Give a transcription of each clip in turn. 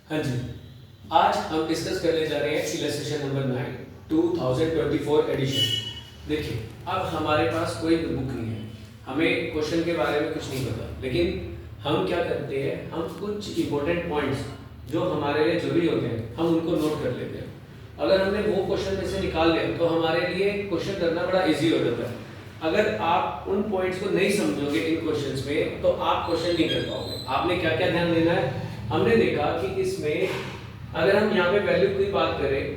हाँ जी, आज हम डिस्कस करने जा रहे हैं इलस्ट्रेशन नंबर 9 2024 एडिशन। देखिए, अब हमारे पास कोई बुक नहीं है, हमें क्वेश्चन के बारे में कुछ नहीं पता, लेकिन हम क्या करते हैं, हम कुछ इंपॉर्टेंट पॉइंट्स जो हमारे लिए जरूरी होते हैं हम उनको नोट कर लेते हैं। अगर हमने वो क्वेश्चन में से निकाल लिया तो हमारे लिए क्वेश्चन करना बड़ा इजी हो जाता है। अगर आप उन पॉइंट्स को नहीं समझोगे इन क्वेश्चंस में तो आप क्वेश्चन नहीं कर पाओगे। आपने क्या क्या ध्यान देना है, हमने देखा कि इसमें अगर हम यहाँ पे वैल्यू की बात करें,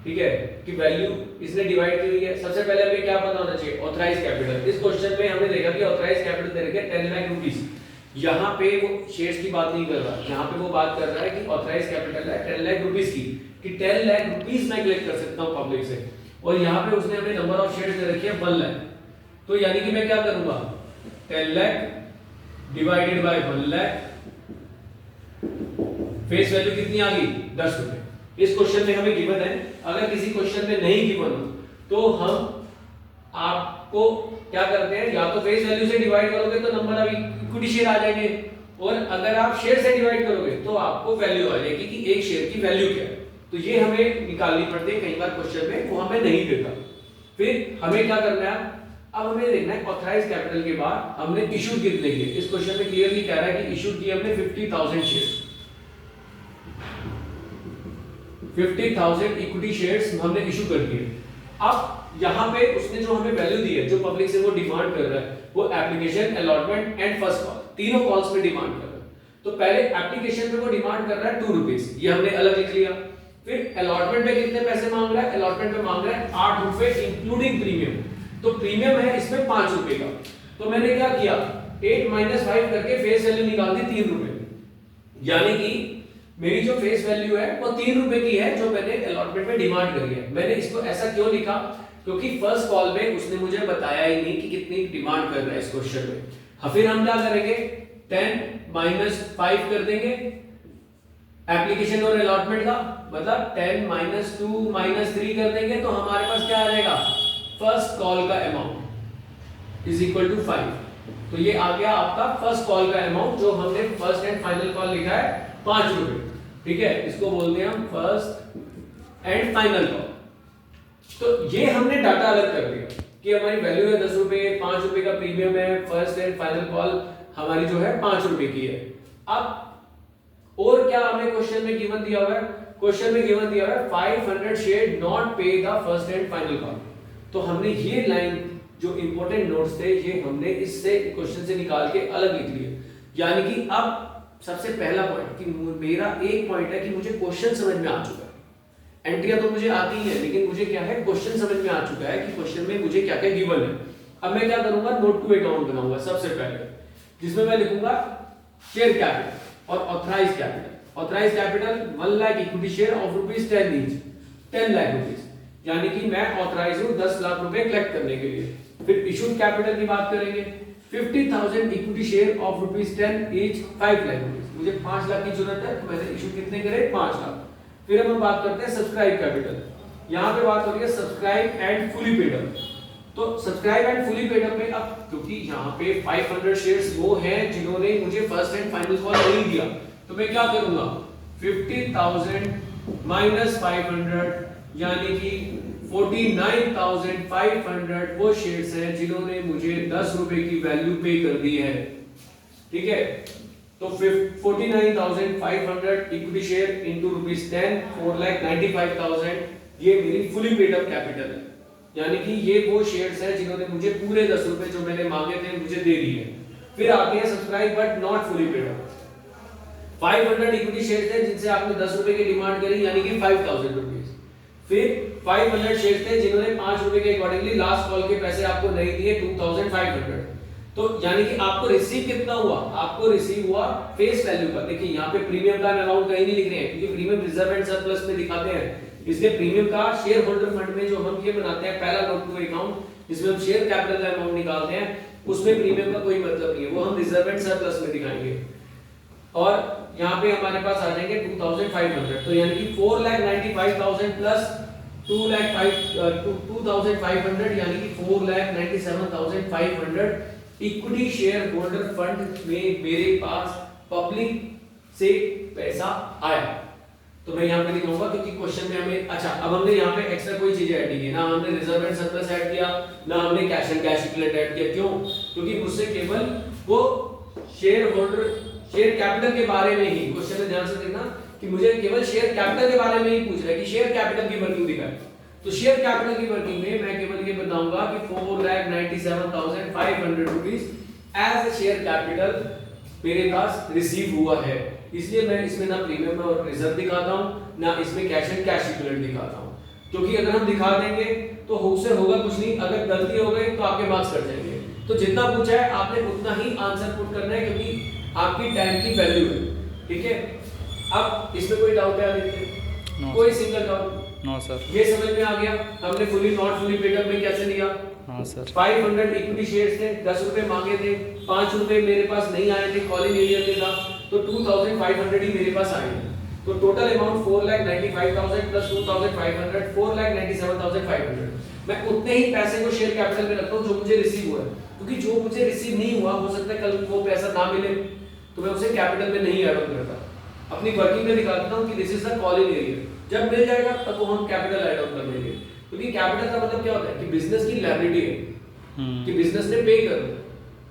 ठीक है, कि वैल्यू इसने डिवाइड की हुई है। सबसे पहले हमें क्या पता होना चाहिए, ऑथराइज कैपिटल। इस क्वेश्चन में हमने देखा कि ऑथराइज कैपिटल दे रखा है 10 लाख रुपीस। यहाँ पे वो शेयर्स की बात नहीं कर रहा, यहाँ पे वो बात कर रहा है कि ऑथराइज कैपिटल है 10 लाख रुपीस की, कि 10 लाख रुपीस मैं कलेक्ट कर सकता हूँ पब्लिक से, और यहाँ पे उसने हमें नंबर ऑफ शेयर्स दे रखी है 1 लाख। तो यानी कि मैं क्या करूंगा, 10 lakh divided by 1 lakh, face value कितनी आ गई, 10 रुपए। इस क्वेश्चन में हमें गिवन है। अगर किसी क्वेश्चन में नहीं गिवन हो तो हम आपको क्या करते हैं, या तो फेस वैल्यू से डिवाइड करोगे तो नंबर ऑफ इक्विटी शेयर आ जाएंगे, और अगर आप शेयर से डिवाइड करोगे तो आपको वैल्यू आ जाएगी कि एक शेयर की वैल्यू क्या है। तो ये हमें निकालनी पड़ती है, कई बार क्वेश्चन में वो हमें नहीं देता। फिर हमें क्या करना है, अब हमें देखना है ऑथराइज कैपिटल के बाद हमने इशू कितने किए। इस क्वेश्चन में क्लियरली कह रहा है कि इशू किए हमने 50,000 शेयर, 50,000 इक्विटी शेयर्स हमने इशू कर दिए। अब यहाँ पे उसने जो हमें वैल्यू दी है, जो पब्लिक से वो डिमांड कर रहा है, वो application, allotment and first call, तीनों कॉल्स पे डिमांड कर रहा है। तो पहले एप्लीकेशन पे वो डिमांड कर रहा है 2 रुपीस, ये हमने अलग लिख लिया। फिर अलॉटमेंट पे कितने पैसे मांग रहा है, अलॉटमेंट पे मांग रहा है 8 रुपए इंक्लूडिंग प्रीमियम। तो प्रीमियम है इसमें 5 रुपए का। तो मैंने क्या किया, 8 - 5 करके फेस वैल्यू निकाल दी 3 रुपए, यानी कि मेरी जो फेस वैल्यू है वो 3 रुपए की है जो मैंने अलॉटमेंट में डिमांड करी है। मैंने इसको ऐसा क्यों लिखा, क्योंकि फर्स्ट कॉल में उसने मुझे बताया ही नहीं कि कितनी डिमांड कर रहा है इस क्वेश्चन में। फिर हम क्या करेंगे, 10 - 5 कर देंगे एप्लीकेशन और अलॉटमेंट का, मतलब 10 - 2 - 3 कर देंगे तो हमारे पास क्या आ जाएगा, फर्स्ट कॉल का अमाउंट इज इक्वल टू 5। तो ये आ गया आपका फर्स्ट कॉल का अमाउंट, जो हमने फर्स्ट एंड फाइनल कॉल लिखा है 5 रुपए, ठीक है। इसको बोलते हैं हम फर्स्ट एंड फाइनल कॉल। तो ये हमने डाटा अलग कर दिया कि हमारी वैल्यू है 10 रुपए, 5 रुपए का प्रीमियम है, फर्स्ट एंड फाइनल कॉल हमारी जो है 5 रुपए की है। अब और क्या हमें क्वेश्चन में गिवन दिया हुआ है, क्वेश्चन में गिवन दिया हुआ है 500 शेयर नॉट पे the first and final call. तो हमने ये लाइन जो इंपॉर्टेंट नोट्स थे ये हमने इससे क्वेश्चन से निकाल के अलग लिख लिए। यानी कि अब सबसे पहला पॉइंट कि मेरा एक पॉइंट है कि मुझे क्वेश्चन समझ में आ चुका है, एंट्रियां तो मुझे आती ही है, लेकिन मुझे क्या है, क्वेश्चन समझ में आ चुका है कि क्वेश्चन में मुझे क्या क्या गिवन है। अब मैं क्या करूंगा, नोट टू अकाउंट बनाऊंगा सबसे पहले, जिसमें मैं लिखूंगा शेयर कैपिटल और authorise capital. Authorise capital 1 lakh equity share of ₹10 each, 10 lakh rupees, यानी कि मैं ऑथराइज हूं 10 लाख रुपए कलेक्ट करने के लिए। फिर इशूड कैपिटल की बात करेंगे, 50,000 equity share of ₹10 each, 5 lakh rupees. मुझे 5 लाख की जरूरत है तो मैंने इशू कितने करे, 5 लाख। फिर हम बात करते हैं सब्सक्राइब कैपिटल, यहाँ पे बात हो रही है subscribe and fully paid up. तो subscribe and fully paid up में अब क्योंकि यहाँ पे 500 शेयर्स वो हैं जिन्होंने मुझे फर्स्ट एंड फाइनल कॉल नहीं दिया, तो मैं क्या करूंगा, 50,000 - 500 यानी कि 49,500 वो शेयर्स हैं जिन्होंने मुझे 10 रुपए की वैल्यू पे कर दी है, ठीक है। तो 49,500 इक्विटी शेयर इंटू ₹10, 4,95,000 ये मेरी फुली पेड अप कैपिटल है, यानी कि ये वो शेयर्स हैं जिन्होंने मुझे पूरे 10 रुपए जो मैंने मांगे थे मुझे दे दिए। फिर आते हैं subscribe but not fully paid up, 500 equity shares थे जिनसे आपने 10 रुपए की डिमांड करी, यानी कि 5,000 रुपीस। फिर 500 शेयर्स थे जिन्होंने 5 रुपए के अकॉर्डिंगली लास्ट कॉल के पैसे आपको नहीं दिए, 2,500। तो यानी कि आपको रिसीव कितना हुआ, आपको रिसीव हुआ फेस वैल्यू का। देखिए यहाँ पे प्रीमियम का अमाउंट कहीं नहीं लिख रहे हैं क्योंकि प्रीमियम रिजर्व एंड सरप्लस में दिखाते हैं, इसलिए प्रीमियम का शेयर होल्डर फंड में जो हम ये बनाते हैं पहला नोट टू अकाउंट जिसमें हम शेयर कैपिटल का अमाउंट निकालते हैं, उसमें प्रीमियम का कोई मतलब नहीं है, वो हम रिजर्व एंड सरप्लस में दिखाएंगे। और यहाँ पे हमारे पास आ जाएंगे 2,500, तो यानी कि 4,95,000 प्लस 2,500 यानी कि 4,97,500 इक्विटी शेयर होल्डर फंड में मेरे पास पब्लिक से पैसा आया। तो मैं यहाँ पे लिखूंगा क्योंकि क्वेश्चन में हमें, अच्छा अब हमने यहाँ पे एक्स्ट्रा कोई चीजें ऐड नहीं की, ना हमने रिजर्व एंड सरप्लस ऐड किया, ना हमने cash and cash equivalent add किया। क्यों? क्योंकि मुझसे केवल वो शेयर होल्डर शेयर कैपिटल के बारे में ही, क्वेश्चन में ध्यान से देखना कि मुझे केवल शेयर कैपिटल के बारे में ही पूछ रहा है कि शेयर कैपिटल की वर्किंग दिखाए। तो शेयर कैपिटल की वर्किंग में मैं केवल ये बताऊंगा कि 4,97,500 rupees as a share capital मेरे पास रिसीव हुआ है। इसलिए मैं इसमें ना प्रीमियम और रिजर्व दिखाता हूं, ना इसमें कैश एंड कैश इक्विवेलेंट दिखाता हूं, क्योंकि अगर हम दिखा देंगे तो उससे होगा कुछ नहीं, अगर गलती हो गई तो आपके मार्क्स कट जाएंगे। तो जितना पूछा है आपने उतना ही आंसर पुट करना है, क्योंकि आपकी टाइम की वैल्यू है। ठीक है, अब इसमें कोई डाउट है आदित्य? कोई सिंगल डाउट? No sir. ये समझ में आ गया हमने fully not fully paid up में कैसे लिया। हाँ सर। 500 इक्विटी शेयर्स थे, 10 रुपए मांगे थे, 5 रुपए मेरे पास नहीं आए थे, कॉलिंग एरियर में था, तो 2500 ही मेरे पास आए। तो टोटल अमाउंट 4,95,000 प्लस 2,500 4,97,500। मैं उतने ही पैसे को शेयर कैपिटल में रखता हूं जो मुझे रिसीव हुआ है, क्योंकि जो मुझे रिसीव नहीं हुआ हो सकता है कल वो पैसा ना मिले, तो मैं उसे कैपिटल में नहीं ऐड ऑन करता, अपनी वर्किंग में दिखा देता हूं कि this is the calling arrear. जब मिल जाएगा तब वो हम कैपिटल ऐड ऑन कर देंगे, क्योंकि कैपिटल का मतलब क्या होता है कि बिजनेस की लायबिलिटी है, कि बिजनेस ने पे कर दिया,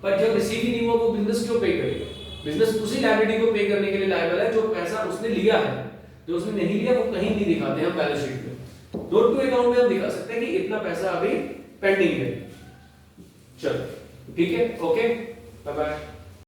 पर जब रिसीव ही नहीं हुआ वो बिजनेस क्यों पे करेगा? बिजनेस उसी लायबिलिटी को पे करने के लिए लायबल है जो पैसा उसने लिया है। जो उसने नहीं लिया वो कहीं नहीं दिखाते हैं बैलेंस शीट में, नोट टू अकाउंट में हम दिखा सकते हैं कि इतना पैसा अभी पेंडिंग है। चलो ठीक है, ओके, बाय बाय।